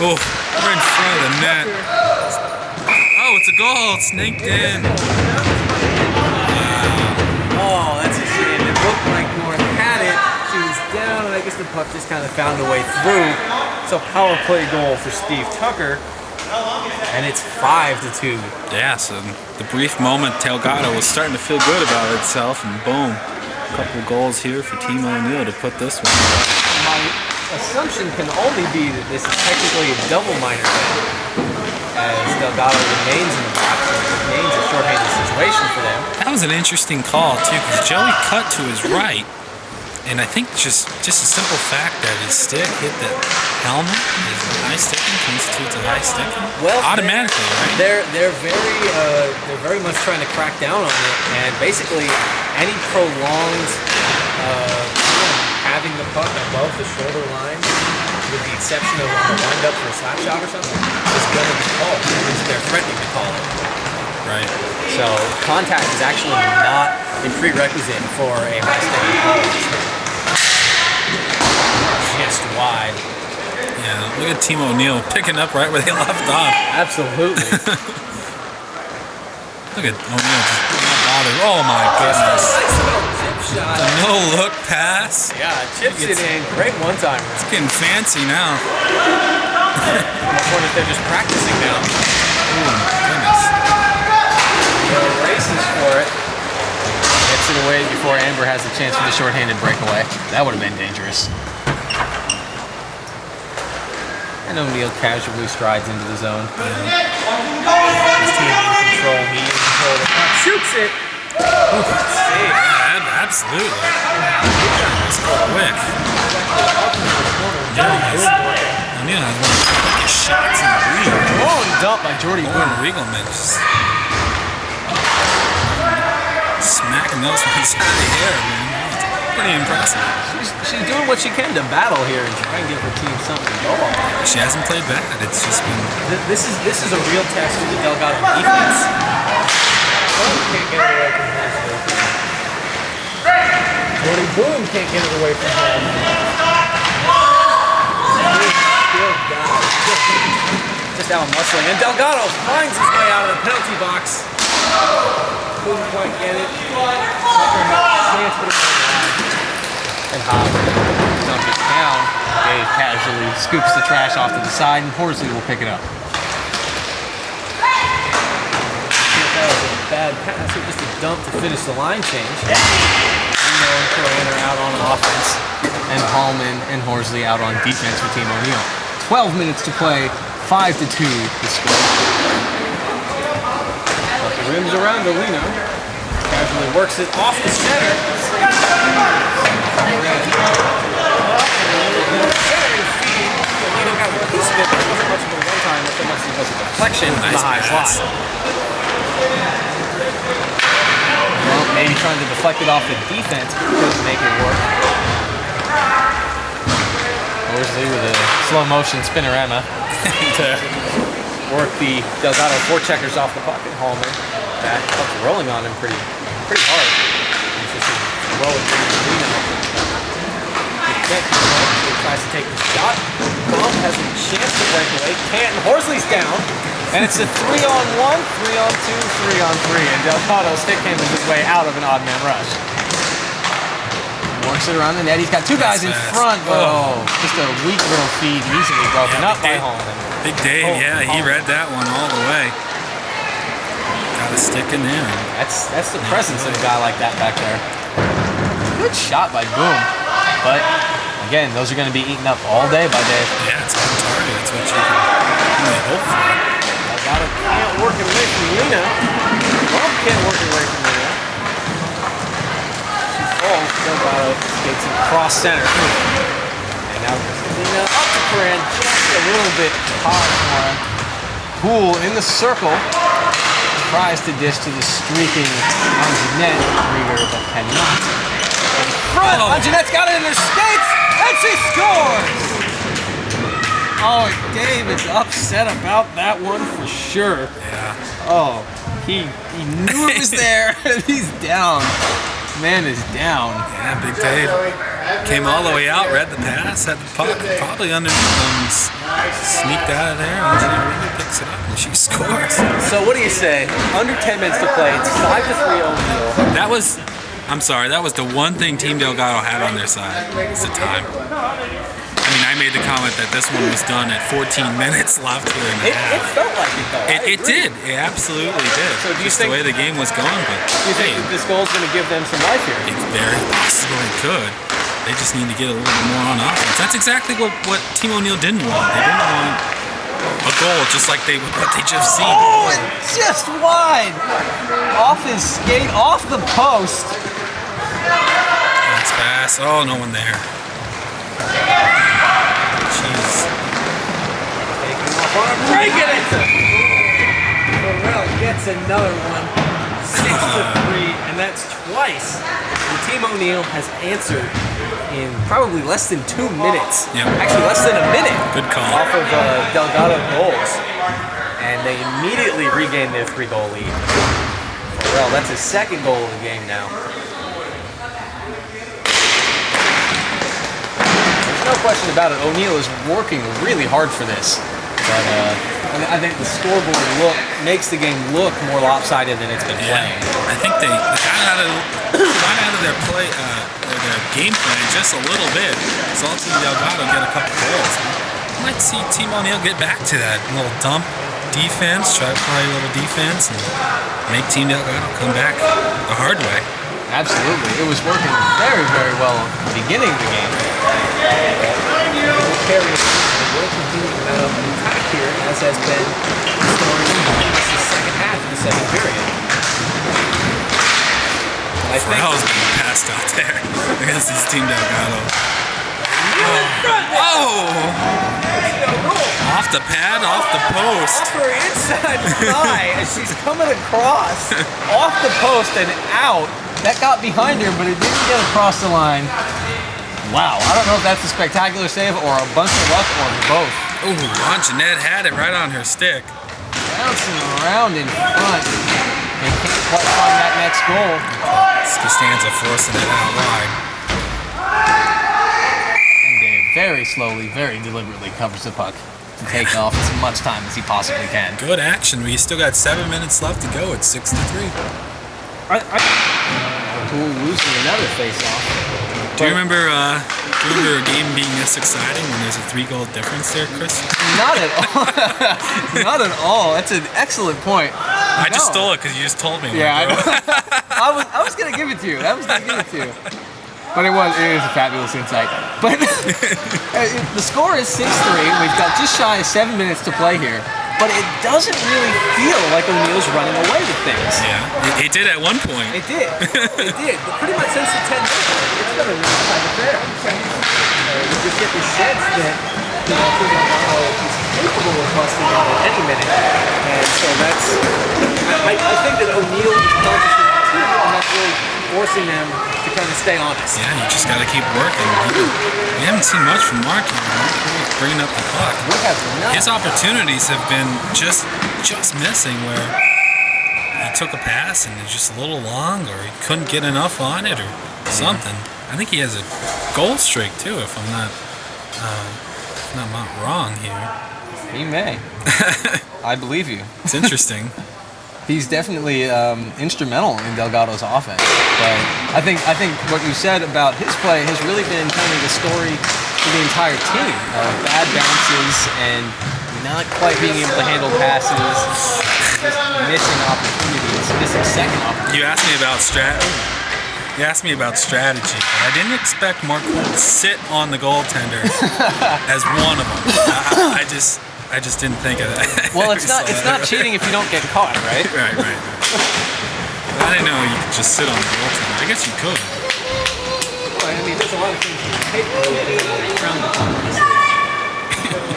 Oh, right in front of the net. Oh, it's a goal. It snaked in. Oh, that's a shame. It looked like North had it. She was down, and I guess the puck just kind of found a way through. So power play goal for Steve Tucker. And it's 5-2. Yeah, so the brief moment Delgado was starting to feel good about itself, and boom. A couple goals here for Team O'Neal to put this one. My assumption can only be that this is technically a double minor thing, as Delgado remains in the box and remains a shorthanded situation for them. That was an interesting call too, because Joey cut to his right, and I think just a simple fact that his stick hit the helmet, his high sticking constitutes a high sticking. Well, automatically, right? They're very much trying to crack down on it, and basically any prolonged having the puck above the shoulder line, with the exception of on the wind-up for a slap shot or something, is going to be called. At least they're threatening to call it. Right. So contact is actually not a prerequisite for a high-stakes goal. Just wide. Yeah, look at Team O'Neal picking up right where they left off. Absolutely. Look at O'Neal just not bothered. Oh my goodness. Shot. A no-look pass. Yeah, chips it in. Great one-timer. It's getting fancy now. I'm wondering if they're just practicing now. Oh my goodness. The races for it. Gets it away before Amber has a chance for the shorthanded breakaway. That would have been dangerous. And O'Neal casually strides into the zone. His team in control. He in control. The puck shoots it. Save. Yeah, absolutely. Let's go quick. O'Neal has one of the quickest shots in the league. Oh, and dumped by Jordy Boone. Riegelman just smacking those ones out of the air, man. It's pretty impressive. She's doing what she can to battle here and try and give her team something to go on. She hasn't played bad. It's just been. This is a real test for the Delgado defense. Can't get it away from home. Jordy Boone can't get it away from home. Still got it. Just out muscling. And Delgado finds his way out of the penalty box. Couldn't quite get it. Tucker had a chance for the goal. And Hopper dumped it down. Dave casually scoops the trash off to the side, and Horsley will pick it up. That was a bad pass, or just a dump to finish the line change. Reno and Troyaner out on offense, and Hallman and Horsley out on defense for Team O'Neal. 12 minutes to play, 5-2 the score. But the rim's around to Lino. Casually works it off the center. Deflection from the high slot. Well, maybe trying to deflect it off the defense couldn't make it work. Horsley with a slow motion spinorama to work the Delgado forecheckers off the puck and Hallman. That puck's rolling on him pretty hard. He's just rolling through the arena. He tries to take the shot. Bump has a chance to break away. Can't. Horsley's down. And it's a 3-on-1, 3-on-2, 3-on-3. And Delgado stick handles his way out of an odd man rush. Works it around the net. He's got two guys in fast. front, but just a weak little feed, easily broken up by Dave. Holman. Big Dave, he read that one all the way. Got a stick in there. That's the presence of a guy like that back there. Good shot by Boom, but again, those are going to be eaten up all day by Dave. Yeah, it's on target. That's what you can really hope for. Delgado can't work it away from Marina. Loch can't work it away from Marina. Delgado gets it cross center. And now Marina up to Corinne, just a little bit hard for him. Poole in the circle. Tries to dish to the streaking Anjanette Rieger, but cannot. In front, Anjanette's got it in her skates, and she scores! Oh, Dave is upset about that one for sure. Yeah. Oh, he knew it was there, and he's down. Man is down. Yeah, Big Dave came all the way out, read the pass, had the puck probably underneath them, sneaked out of there, and Marina picks it up and she scores. So what do you say? Under 10 minutes to play, it's 5-3 O'Neill. That was the one thing Team Delgado had on their side. It's the time. I mean, I made the comment that this one was done at 14 minutes left here in the half. It felt like it though. It did. It absolutely did. So do you Just think the way the game was going, but do you think that this goal is going to give them some life here? it's very possible it could. They just need to get a little bit more on offense. That's exactly what Team O'Neill didn't want. They didn't want a goal just like what they just seen. Oh, it's just wide. Off his skate, off the post. Nice pass. Oh, no one there. Jeez. Taking off on a break it. Burrell gets another one. 6-3, and that's twice. And Team O'Neill has answered in probably less than 2 minutes. Yep. Actually, less than a minute. Good call. Off of Delgado goals. And they immediately regain their 3-goal lead. Burrell, that's his second goal of the game now. There's no question about it. O'Neill is working really hard for this. But I think the scoreboard makes the game look more lopsided than it's been playing. I think they got out of their play, their game plan just a little bit. So Team Delgado get a couple goals. I might see Team O'Neill get back to that little dump defense, try to play a little defense, and make Team Delgado come back the hard way. Absolutely. It was working very, very well at the beginning of the game. Will continue an attack here, as has been the story in the second half of the second period. I think Farrell's being passed out there against this Team Delgado. Off the pad, off the post. off her inside thigh as she's coming across, off the post and out. That got behind her, but it didn't get across the line. Wow, I don't know if that's a spectacular save or a bunch of luck or both. Ooh, Anjanette had it right on her stick. Bouncing around in front. They can't quite find that next goal. Costanza forcing it out wide. And Dave very slowly, very deliberately covers the puck to take off as much time as he possibly can. Good action. We still got 7 minutes left to go. It's 6-3. Poole losing another face-off. Do you remember a game being this exciting when there's a 3-goal difference there, Chris? Not at all. Not at all. That's an excellent point. I just stole it because you just told me. Yeah, I know. I was gonna give it to you. But it is a fabulous insight. But the score is 6-3. We've got just shy of 7 minutes to play here. But it doesn't really feel like O'Neill's running away with things. Yeah, it did at one point. It did. It did. But pretty much since the 10 minutes, it's been a really kind of fair. You just get the sense that he's capable of busting out at any minute. And so that's... I think that O'Neill is conscious of that too, and that's really forcing them to kind of stay honest. Yeah, you just got to keep working. We haven't seen much from Mark here. Mark really bringing up the puck. We have not. His opportunities have been just missing where he took a pass and it's just a little long or he couldn't get enough on it or something. I think he has a goal streak too, if I'm not wrong here. He may. I believe you. It's interesting. He's definitely instrumental in Delgado's offense. But I think what you said about his play has really been kind of the story for the entire team. Bad bounces and not quite being able to handle passes, just missing opportunities, missing second opportunities. You asked me about strategy, but I didn't expect Mark to sit on the goaltender as one of them. I just didn't think of that. Well, it's not cheating if you don't get caught, right? Right. I didn't know you could just sit on the goaltender. I guess you could. Well, I mean, there's a lot of things you can take around the pump.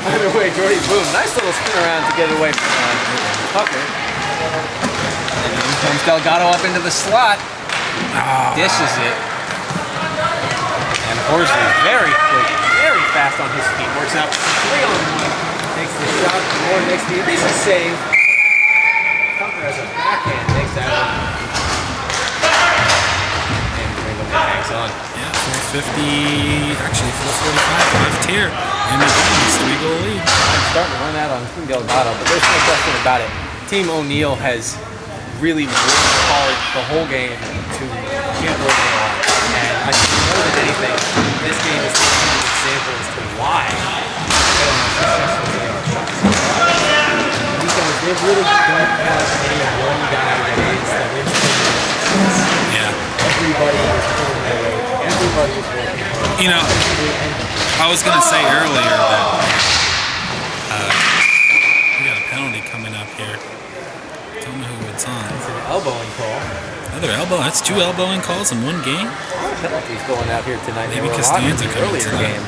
Either way, Jordy, boom. Nice little spin around to get it away from Tucker. And then comes Delgado up into the slot. Dishes it. And Horsley, very quick, very fast on his feet. Works out 3-on-1. Takes the shot. More next to you. This is save. Tucker has a backhand. Takes that one. And Rainbow hangs on. Yeah, 450. Actually, 445 left here. And the game's 3-goal lead. I'm starting to run out on Team Delgado, but there's no question about it. Team O'Neill has really worked hard the whole game to get where they are. And I think more than anything, this game is an example as to why they are successful in our shots. Because they really don't have any one guy that is the linchpin of success. Yeah. Everybody is pulling their weight. Everybody is working hard. You know, I was going to say earlier that we got a penalty coming up here. Don't know who it's on. It's an elbowing call. Another elbow. That's 2 elbowing calls in one game. Penalties going out here tonight. Maybe There were a lot in Costanza the coming earlier tonight. game.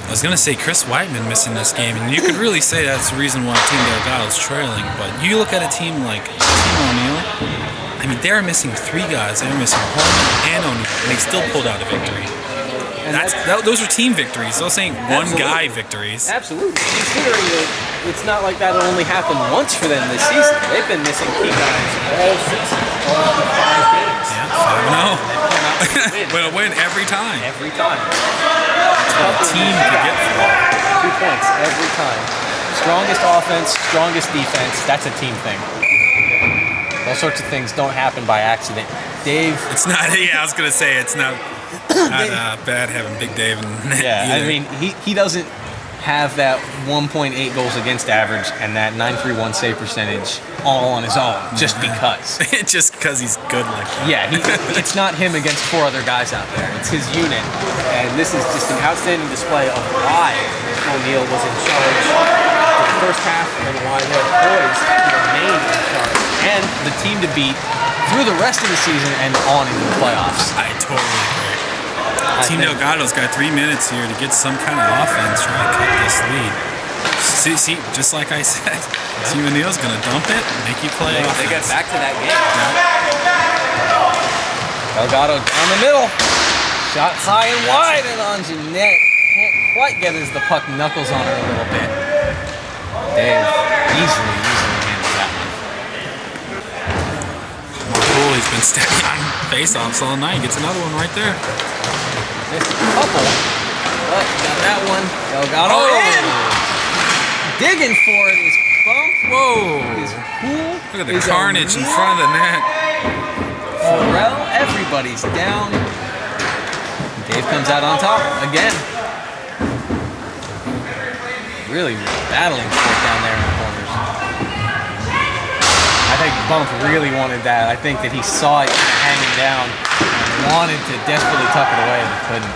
I was going to say Chris Whiteman missing this game, and you could really say that's the reason why Team Delgado's trailing. But you look at a team like Team O'Neill, I mean, they're missing 3 guys. They're missing Holman and O'Neill, and they still pulled out a victory. And Those are team victories. Those ain't one guy victories. Absolutely. Considering that it's not like that'll only happen once for them this season. They've been missing key guys all season, all 5 games. Yeah, 5-0. They've come out with a win. But a win every time. Every time. That's what a team could get for. 2 points every time. Strongest offense, strongest defense. That's a team thing. Those sorts of things don't happen by accident. Dave. It's not. Yeah, I was gonna say it's not bad having Big Dave and Yeah, either. I mean, he doesn't have that 1.8 goals against average and that 931 save percentage all on his own just because. Just because he's good like that. Yeah, it's not him against 4 other guys out there. It's his unit, and this is just an outstanding display of why O'Neill was in charge for the first half and why they're poised to remain in charge and the team to beat through the rest of the season and on into the playoffs. I totally agree. Team Delgado's got 3 minutes here to get some kind of offense, trying to cut this lead. See, just like I said, Team O'Neill's going to dump it and make you play offense. They get back to that game. Delgado down the middle. Shot high and wide and on Jeanette. Can't quite get as the puck knuckles on her a little bit. Dave easily handles that one. He's been steady on face-offs all night. Gets another one right there. Missed a couple, but got that one. Delgado in. Digging for it is Bump. Whoa! Is Poole. Look at the carnage in front of the net. Pharrell. Everybody's down. Dave comes out on top again. Really battling for it down there in the corners. I think Bump really wanted that. I think that he saw it hanging down and wanted to desperately tuck it away, but couldn't.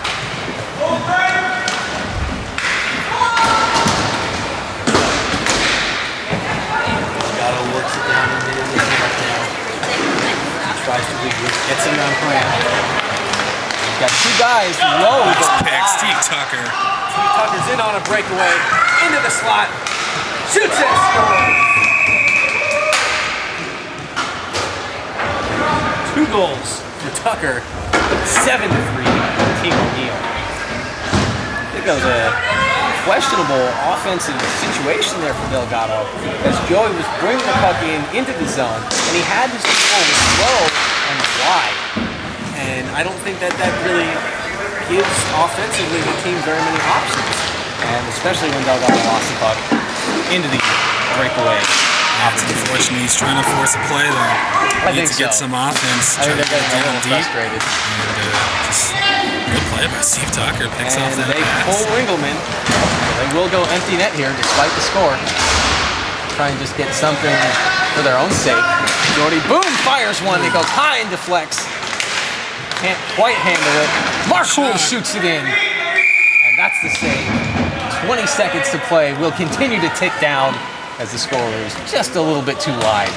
Delgado works it down in the middle right now. Tries to regroup, gets him on plan. He's got 2 guys low. Nice pick, Steve Tucker. Steve Tucker's in on a breakaway, into the slot, shoots and scores. 2 goals for Tucker, 7-3 Team O'Neill. I think that was a questionable offensive situation there for Delgado, as Joey was bringing the puck into the zone, and he had his control was slow and wide. And I don't think that really gives offensively the team very many options. And especially when Delgado lost the puck into the breakaway That's unfortunate. He's trying to force a play though. I think Needs to get so. some offense. I think Try to they're get getting a down little deep. frustrated. And just good play by Steve Tucker. Picks off And that they pass. pull Ringelman. They will go empty net here despite the score. Try and just get something for their own sake. Jordy, boom, fires one. It goes high and deflects. Can't quite handle it. Marshall shoots it in. And that's the save. 20 seconds to play. We'll continue to tick down as the score is just a little bit too wide.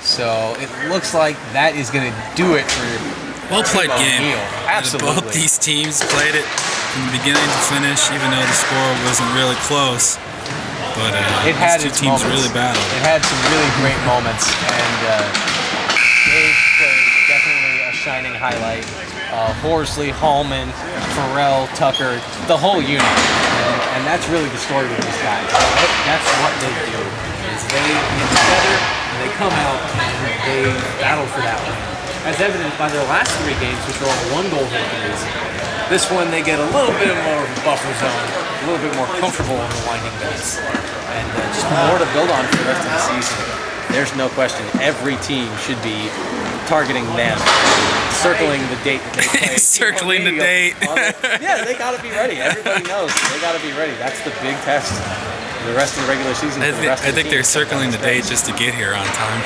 So it looks like that is going to do it for Well played game. Absolutely. Both these teams played it from the beginning to finish, even though the score wasn't really close. But it had these its two teams moments. really battled. It had some really great moments, and Dave played definitely a shining highlight. Horsley, Hallman, Farrell, Tucker, the whole unit, and that's really the story with these guys. That's what they do. Is they get together and they come out and they battle for that win. As evident by their last 3 games, which were all 1-goal victories. This one, they get a little bit more of a buffer zone, a little bit more comfortable in the winding minutes, and just more to build on for the rest of the season. There's no question. Every team should be targeting them, circling the date that they play. Circling the date. Yeah, they got to be ready. Everybody knows they got to be ready. That's the big test. The rest of the regular season. I think they're circling the date just to get here on time.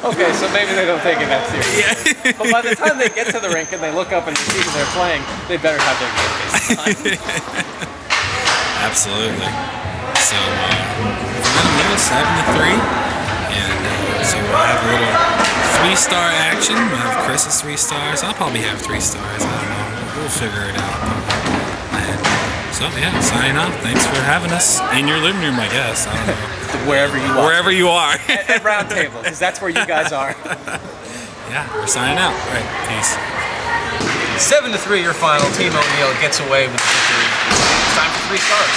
Okay, so maybe they don't take it that seriously. Yeah. But by the time they get to the rink and they look up and they see who they're playing, they better have their game face on. Absolutely. So we're 7-3, and so we'll have a little 3-star action. We'll have Chris's 3 stars. I'll probably have 3 stars. I don't know. We'll figure it out. And, so yeah, signing off. Thanks for having us in your living room, I guess. I don't know. Wherever you are. Wherever you are. At round table, because that's where you guys are. Yeah, we're signing out. All right, peace. 7-3 your final. Team O'Neill gets away with the victory. It's time for 3 stars.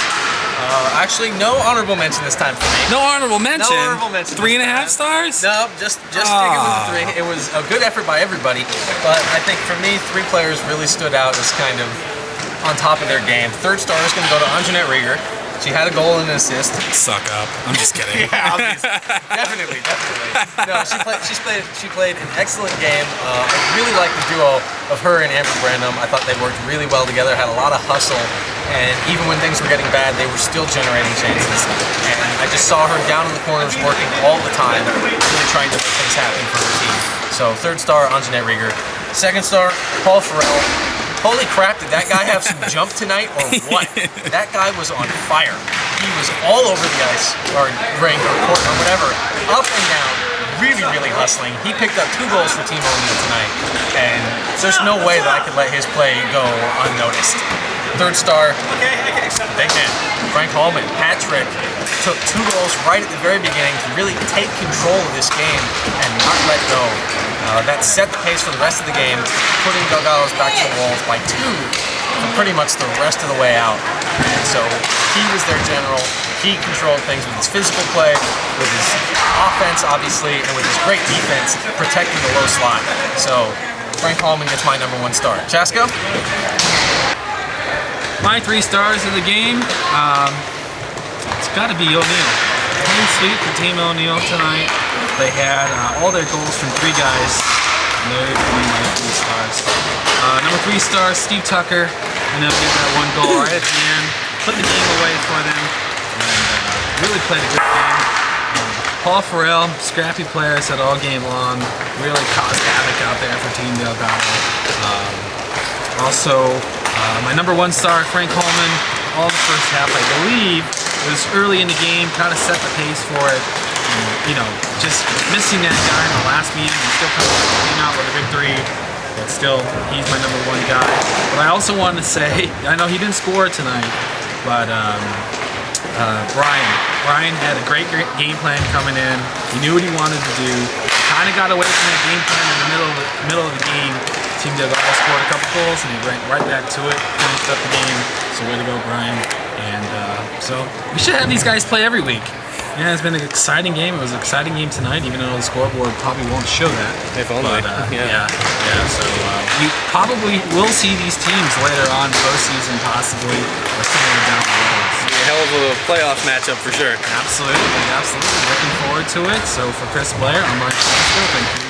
Actually, no honorable mention this time for me. No honorable mention? No honorable mention. 3.5 stars? No, just sticking with the 3. It was a good effort by everybody, but I think for me, 3 players really stood out as kind of on top of their game. 3rd star is going to go to Anjanette Rieger. She had a goal and an assist. Suck up. I'm just kidding. Yeah, obviously. Definitely. No, she played an excellent game. I really liked the duo of her and Amber Brandom. I thought they worked really well together, had a lot of hustle, and even when things were getting bad, they were still generating chances. And I just saw her down in the corners working all the time, really trying to make things happen for her team. So 3rd star, Anjanette Rieger. 2nd star, Paul Farrell. Holy crap, did that guy have some jump tonight or what? That guy was on fire. He was all over the ice, or rink, or court, or whatever, up and down, really hustling. He picked up 2 goals for Team O'Neill tonight, and there's no way that I could let his play go unnoticed. 3rd star, big man, Frank Hallman, hat-trick, took 2 goals right at the very beginning to really take control of this game and not let go. That set the pace for the rest of the game, putting Delgado's back to the walls by 2 for pretty much the rest of the way out. And so he was their general. He controlled things with his physical play, with his offense, obviously, and with his great defense, protecting the low slot. So Frank Hallman gets my number 1 star. Chasko? My 3 stars of the game, it's got to be O'Neill. Clean sweep for Team O'Neill tonight. They had all their goals from 3 guys, and they're my 3 stars. Number 3 star, Steve Tucker, and they'll get that 1 goal right at the end, put the game away for them, and really played a good game. Paul Farrell, scrappy player, said all game long, really caused havoc out there for Team Delgado. Also, my number 1 star, Frank Hallman, all the first half, I believe, it was early in the game, kind of set the pace for it. And, just missing that guy in the last meeting and still coming out with a victory. But still, he's my number 1 guy. But I also wanted to say, I know he didn't score tonight, but Brian had a great game plan coming in. He knew what he wanted to do. Kind of got away from that game plan in the middle of the game. Team Delgado scored a couple goals and he went right back to it, finished up the game. So way to go, Brian. And so we should have these guys play every week. Yeah, it's been an exciting game. It was an exciting game tonight, even though the scoreboard probably won't show that. If only. But, so we probably will see these teams later on postseason, possibly, or somewhere down the road. So, hell of a playoff matchup for sure. Absolutely, absolutely. Looking forward to it. So for Chris Blair, I'm Mark Thank you.